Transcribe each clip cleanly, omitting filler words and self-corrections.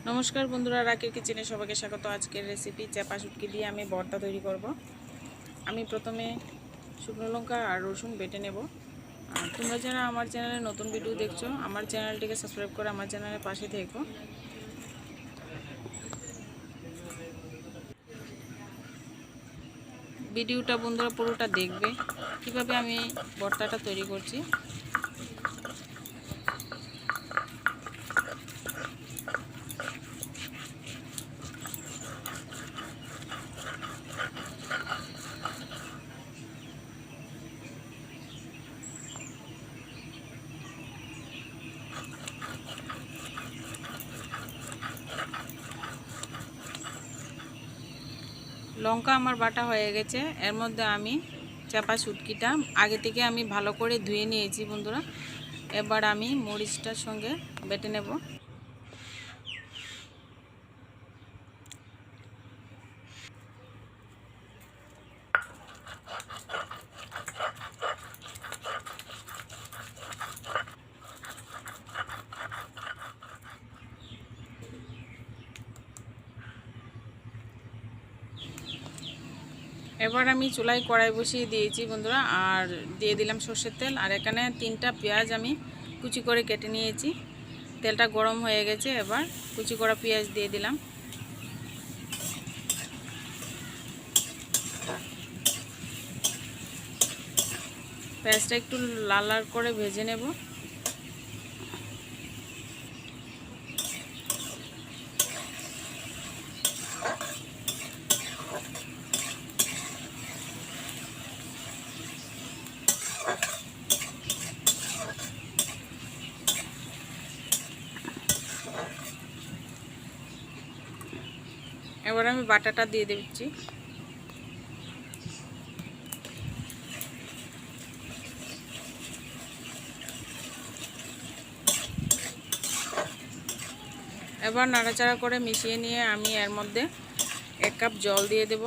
नमस्कार बंधुरा राकेर किचेने सबाइके स्वागत। आजकेर रेसिपि चेपा शुटकी दिए आमी भर्ता तैरी करब। आमी प्रथमे शुकनो लंका और रसुन बेटे नेब। तोमरा जारा आमार चैनेले नतून भिडियो देखछो आमार चैनेलटिके सबस्क्राइब करे आमार चैनेलेर पाशे থেকো। ভিডিওটা বন্ধুরা পুরোটা দেখবে কিভাবে আমি ভর্তাটা তৈরি করছি। लंका आमार बाटा हो गेছে। एर मध्य आमी चापा शुटकिटा आगे থেকে আমি ভালো করে ধুয়ে নিয়েছি বন্ধুরা। এবার আমি মরিচটার সঙ্গে বেটে নেব। এবার আমি চুলায় কড়াই বসিয়ে দিয়েছি বন্ধুরা, আর দিয়ে দিলাম সরষের তেল। আর এখানে 3টা পেঁয়াজ আমি কুচি করে কেটে নিয়েছি। তেলটা গরম হয়ে গেছে, এবার কুচি করা পেঁয়াজ দিয়ে দিলাম। পেঁয়াজটা একটু লাল লাল করে ভেজে নেব। এবার আমি বাটাটা দিয়ে দিচ্ছি। এবার নাড়াচাড়া করে মিশিয়ে নিয়ে আমি এর মধ্যে 1 কাপ জল দিয়ে দেব।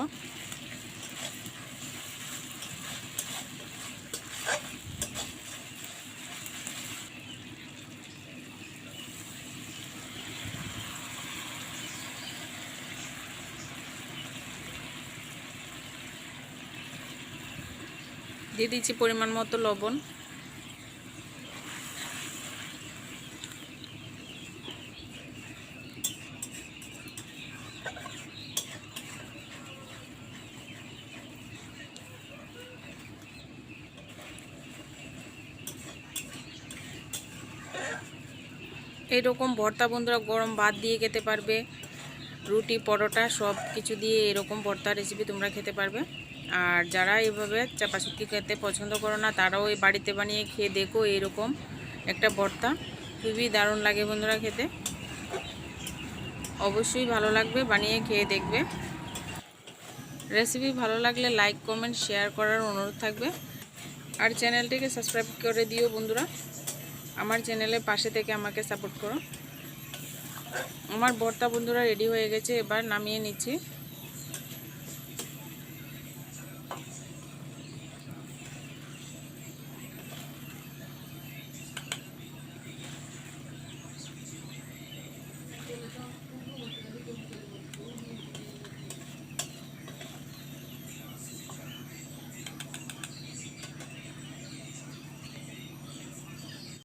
দিয়ে দিচ্ছি পরিমাণ মতো লবণ। এরকম ভর্তা বন্ধুরা গরম ভাত দিয়ে খেতে পারবে, রুটি পরোটা সব কিছু দিয়ে এরকম ভর্তা রেসিপি তোমরা খেতে পারবে। আর যারা এইভাবে চাপা শুটকি খেতে পছন্দ করো না তারাও এই বাড়িতে বানিয়ে খেয়ে দেখো। এরকম একটা ভর্তা খুবই দারুণ লাগে বন্ধুরা খেতে, অবশ্যই ভালো লাগবে, বানিয়ে খেয়ে দেখবে। রেসিপি ভালো লাগলে লাইক কমেন্ট শেয়ার করার অনুরোধ থাকবে। আর চ্যানেলটিকে সাবস্ক্রাইব করে দিও বন্ধুরা, আমার চ্যানেলের পাশে থেকে আমাকে সাপোর্ট করো। আমার ভর্তা বন্ধুরা রেডি হয়ে গেছে, এবার নামিয়ে নিচ্ছি।